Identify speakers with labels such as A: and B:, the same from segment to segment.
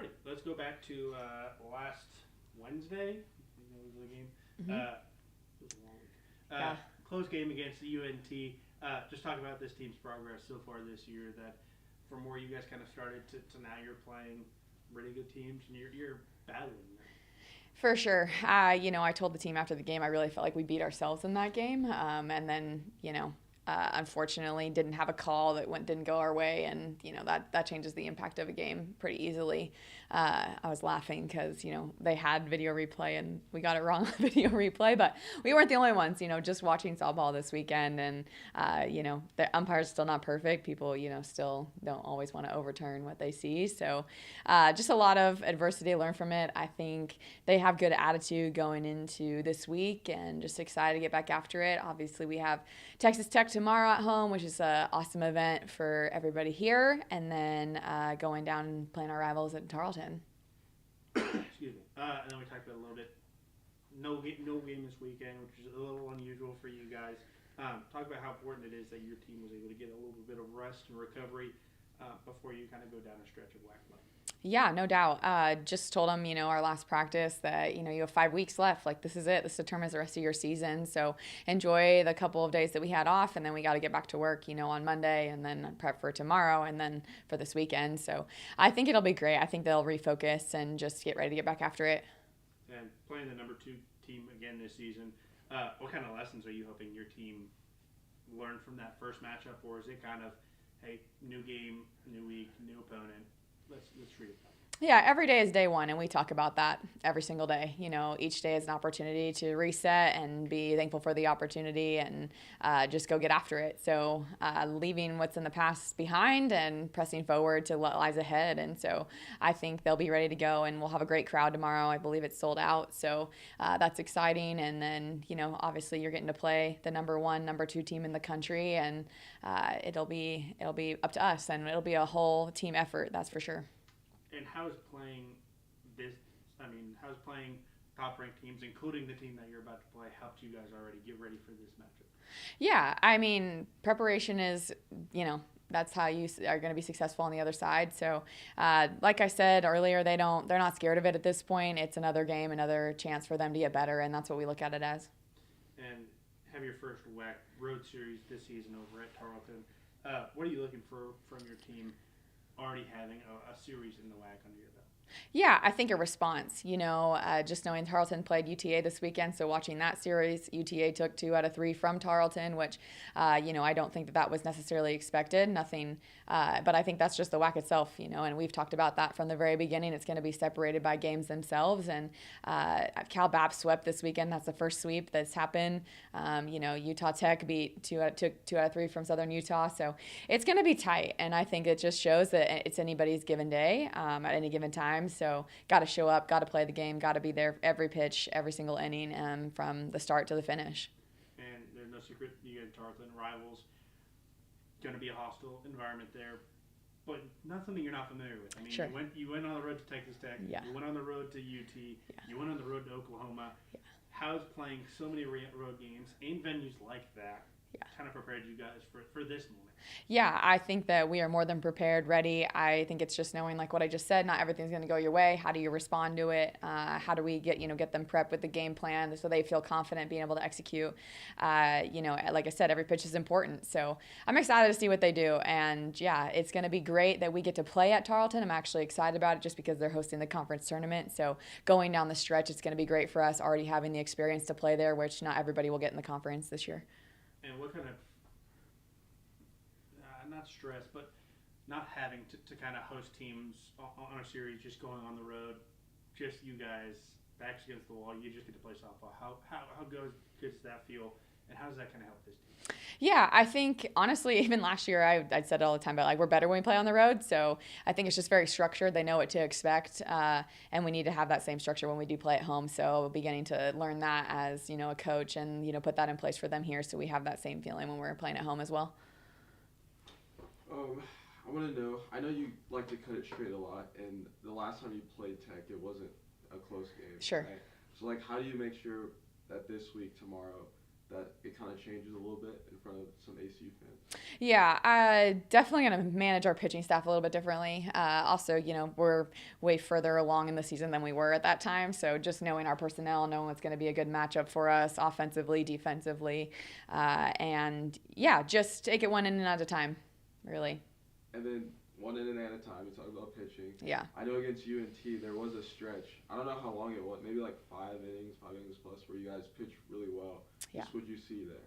A: Alrighty, let's go back to last Wednesday. I think that was the game.
B: Mm-hmm.
A: It was a long week.
B: Yeah.
A: Close game against the UNT. Just talk about this team's progress so far this year. That from where you guys kind of started to now you're playing really good teams and you're battling them.
B: For sure. I told the team after the game I really felt like we beat ourselves in that game. And then, unfortunately didn't have a call that didn't go our way, and that changes the impact of a game pretty easily. I was laughing because they had video replay and we got it wrong on video replay, but we weren't the only ones. Just watching softball this weekend, and the umpire's still not perfect. People still don't always want to overturn what they see. So just a lot of adversity to learn from it. I think they have good attitude going into this week, and just excited to get back after it. Obviously, we have Texas Tech tomorrow at home, which is an awesome event for everybody here, and then going down and playing our rivals at Tarleton.
A: Excuse me. And then we talked about a little bit. No game this weekend, which is a little unusual for you guys. Talk about how important it is that your team was able to get a little bit of rest and recovery before you kind of go down a stretch of whack play.
B: Yeah, no doubt. Just told them, our last practice that, you have 5 weeks left. Like, this is it. This determines the rest of your season. So enjoy the couple of days that we had off, and then we got to get back to work, on Monday, and then prep for tomorrow, and then for this weekend. So I think it'll be great. I think they'll refocus and just get ready to get back after it.
A: And playing the number 2 team again this season, what kind of lessons are you hoping your team learned from that first matchup? Or is it kind of, hey, new game, new week, new opponent? Let's treat it that way.
B: Yeah, every day is day one, and we talk about that every single day. Each day is an opportunity to reset and be thankful for the opportunity, and just go get after it. So leaving what's in the past behind and pressing forward to what lies ahead. And so I think they'll be ready to go, and we'll have a great crowd tomorrow. I believe it's sold out, so that's exciting. And then, obviously you're getting to play the number 1, number 2 team in the country, and it'll be up to us, and it'll be a whole team effort, that's for sure.
A: And how's playing top-ranked teams, including the team that you're about to play, helped you guys already get ready for this matchup?
B: Yeah, preparation is, that's how you are going to be successful on the other side. So, like I said earlier, they're not scared of it at this point. It's another game, another chance for them to get better, and that's what we look at it as.
A: And have your first WAC road series this season over at Tarleton. What are you looking for from your team already having a series in the WAC under your belt?
B: Yeah, I think a response, just knowing Tarleton played UTA this weekend, so watching that series, UTA took 2 out of 3 from Tarleton, which, I don't think that was necessarily expected, nothing, but I think that's just the WAC itself, and we've talked about that from the very beginning. It's going to be separated by games themselves, and Cal Bap swept this weekend. That's the first sweep that's happened. Utah Tech beat 2 out of 3 from Southern Utah, so it's going to be tight, and I think it just shows that it's anybody's given day at any given time. So got to show up, got to play the game, got to be there every pitch, every single inning, from the start to the finish.
A: And there's no secret, you get Tarleton rivals. Going to be a hostile environment there, but not something you're not familiar with.
B: Sure.
A: You went on the road to Texas Tech.
B: Yeah.
A: You went on the road to UT.
B: Yeah.
A: You went on the road to Oklahoma.
B: Yeah.
A: How's playing so many road games in venues like that kind of prepared you guys for this moment?
B: Yeah, I think that we are more than prepared, ready. I think it's just knowing, like what I just said, not everything's going to go your way. How do you respond to it? How do we get them prepped with the game plan so they feel confident being able to execute? Like I said, every pitch is important. So I'm excited to see what they do. And yeah, it's going to be great that we get to play at Tarleton. I'm actually excited about it just because they're hosting the conference tournament. So going down the stretch, it's going to be great for us already having the experience to play there, which not everybody will get in the conference this year.
A: And what kind of, not stress, but not having to kind of host teams on a series, just going on the road, just you guys, backs against the wall, you just get to play softball. How good does that feel, and how does that kind of help this team?
B: Yeah, I think, honestly, even last year, I'd said it all the time, but we're better when we play on the road. So I think it's just very structured. They know what to expect, and we need to have that same structure when we do play at home. So beginning to learn that as, a coach and, put that in place for them here so we have that same feeling when we're playing at home as well.
C: I want to know, I know you like to cut it straight a lot, and the last time you played Tech, it wasn't a close game.
B: Sure.
C: Right? So, how do you make sure that this week, tomorrow, that it kind of changes a little bit in front of some ACU fans?
B: Yeah, definitely going to manage our pitching staff a little bit differently. Also, we're way further along in the season than we were at that time. So just knowing our personnel, knowing what's going to be a good matchup for us offensively, defensively. And yeah, just take it one inning at a time, really.
C: And then one inning at a time, you talk about pitching.
B: Yeah.
C: I know against UNT there was a stretch. I don't know how long it was, maybe like 5 innings plus, where you guys pitched really well.
B: Yeah.
C: Just what you see there?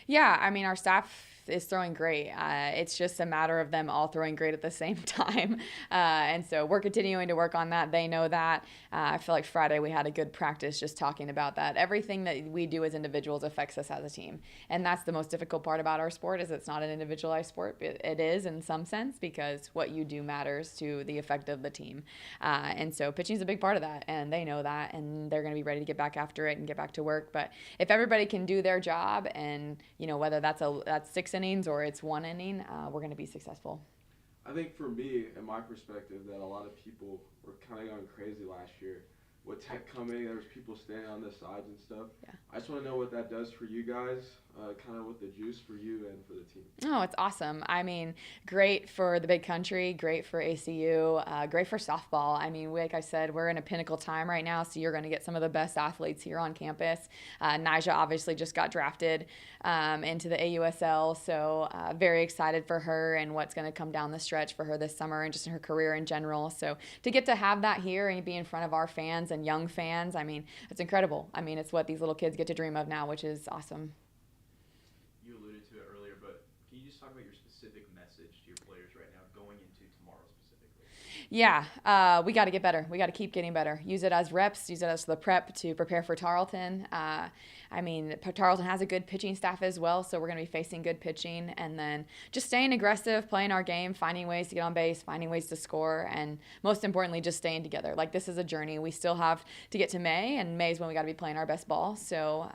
B: Yeah, I mean, our staff is throwing great. It's just a matter of them all throwing great at the same time. And so we're continuing to work on that. They know that. I feel like Friday we had a good practice just talking about that. Everything that we do as individuals affects us as a team. And that's the most difficult part about our sport is it's not an individualized sport. It is in some sense because what you do matters to the effect of the team. And so pitching is a big part of that. And they know that. And they're going to be ready to get back after it and get back to work. But if everybody can do their job and, whether that's 6 innings or it's 1 inning, we're going to be successful.
C: I think for me, in my perspective, that a lot of people were kind of going crazy last year. With Tech coming, there was people standing on the sides and stuff.
B: Yeah.
C: I just want to know what that does for you guys, kind of with the juice for you and for the team.
B: Oh, it's awesome. I mean, great for the big country, great for ACU, great for softball. I mean, like I said, we're in a pinnacle time right now, so you're going to get some of the best athletes here on campus. Nyjah obviously just got drafted into the AUSL, so very excited for her and what's going to come down the stretch for her this summer and just in her career in general. So to get to have that here and be in front of our fans and young fans, I mean, it's incredible. I mean, it's what these little kids get to dream of now, which is awesome.
D: You alluded to it earlier, but can you just talk about your specific message to your players right now going into tomorrow specifically?
B: Yeah, we got to get better. We got to keep getting better. Use it as reps. Use it as the prep to prepare for Tarleton. I mean, Tarleton has a good pitching staff as well, so we're going to be facing good pitching. And then just staying aggressive, playing our game, finding ways to get on base, finding ways to score, and most importantly, just staying together. Like, this is a journey. We still have to get to May, and May is when we got to be playing our best ball. So,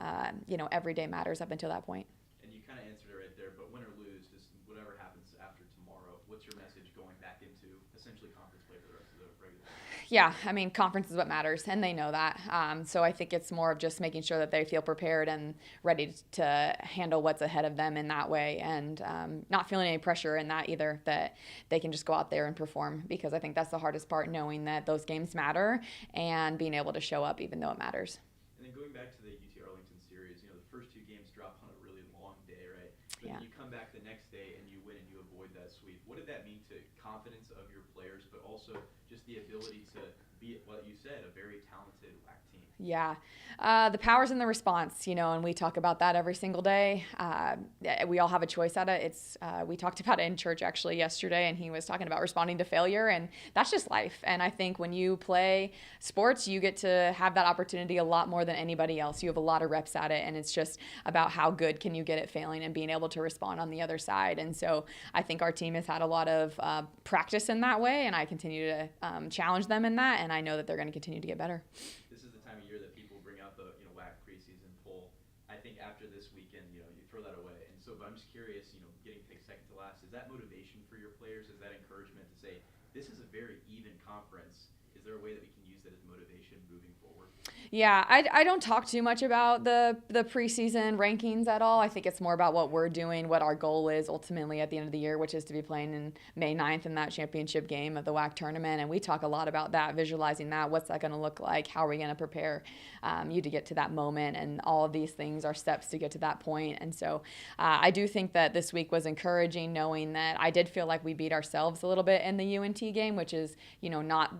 B: every day matters up until that point.
D: And you kind of answered it right there, but win or lose, just whatever happens after tomorrow, what's your message going back into essentially conference play for the rest of the regular season?
B: Yeah, I mean, conference is what matters, and they know that. So I think it's more of just making sure that they feel prepared and ready to handle what's ahead of them in that way, and not feeling any pressure in that either, that they can just go out there and perform, because I think that's the hardest part, knowing that those games matter and being able to show up even though it matters.
D: And then going back to the UT Arlington series, the first 2 games drop on a really long day, right? But
B: Yeah.
D: then you come back the next day and you win and you avoid that sweep. What did that mean to confidence of your players, but also just the ability to be, what you said, a very talented WAC team?
B: Yeah. The power's in the response, and we talk about that every single day. We all have a choice at it. We talked about it in church actually yesterday, and he was talking about responding to failure, and that's just life. And I think when you play sports, you get to have that opportunity a lot more than anybody else. You have a lot of reps at it, and it's just about how good can you get at failing and being able to respond on the other side. And so I think our team has had a lot of practice in that way, and I continue to challenge them in that, and I know that they're going to continue to get better.
D: This is the time of year that people bring out the WAC preseason poll. I think after this weekend, you throw that away. And so, but I'm just curious, getting picked second to last, is that motivation for your players? Is that encouragement to say, this is a very even conference? Is there a way that we can use that as motivation moving forward?
B: Yeah, I don't talk too much about the preseason rankings at all. I think it's more about what we're doing, what our goal is ultimately at the end of the year, which is to be playing in May 9th in that championship game of the WAC tournament. And we talk a lot about that, visualizing that. What's that going to look like? How are we going to prepare you to get to that moment? And all of these things are steps to get to that point. And so I do think that this week was encouraging, knowing that I did feel like we beat ourselves a little bit in the UNT game, which is,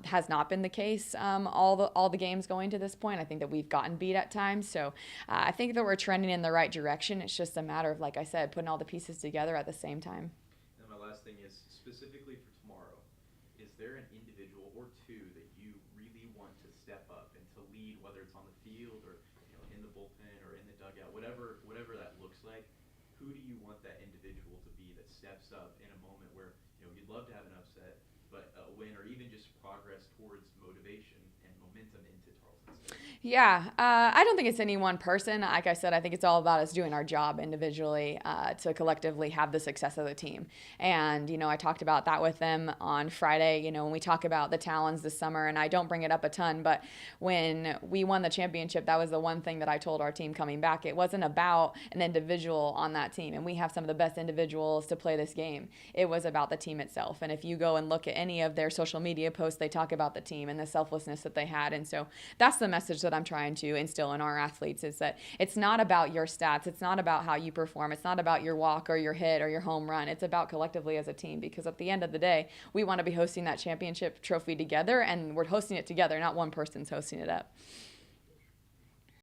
B: has not been the case all the games going to this point. I think that we've gotten beat at times. So I think that we're trending in the right direction. It's just a matter of, like I said, putting all the pieces together at the same time.
D: And my last thing is, specifically for tomorrow, is there an individual or two that you really want to step up and to lead, whether it's on the field or in the bullpen or in the dugout, whatever that looks like? Who do you want that individual to be that steps up in a moment where you'd love to have an upset, but a win or even just progress towards motivation and momentum? momentum into Tarleton State?
B: Yeah, I don't think it's any one person. Like I said, I think it's all about us doing our job individually to collectively have the success of the team. And, I talked about that with them on Friday, when we talk about the Talons this summer, and I don't bring it up a ton, but when we won the championship, that was the one thing that I told our team coming back. It wasn't about an individual on that team, and we have some of the best individuals to play this game. It was about the team itself. And if you go and look at any of their social media posts, they talk about the team and the selflessness that they had. And so that's the message that I'm trying to instill in our athletes, is that it's not about your stats. It's not about how you perform. It's not about your walk or your hit or your home run. It's about collectively as a team, because at the end of the day, we want to be hosting that championship trophy together, and we're hosting it together, not one person's hosting it up.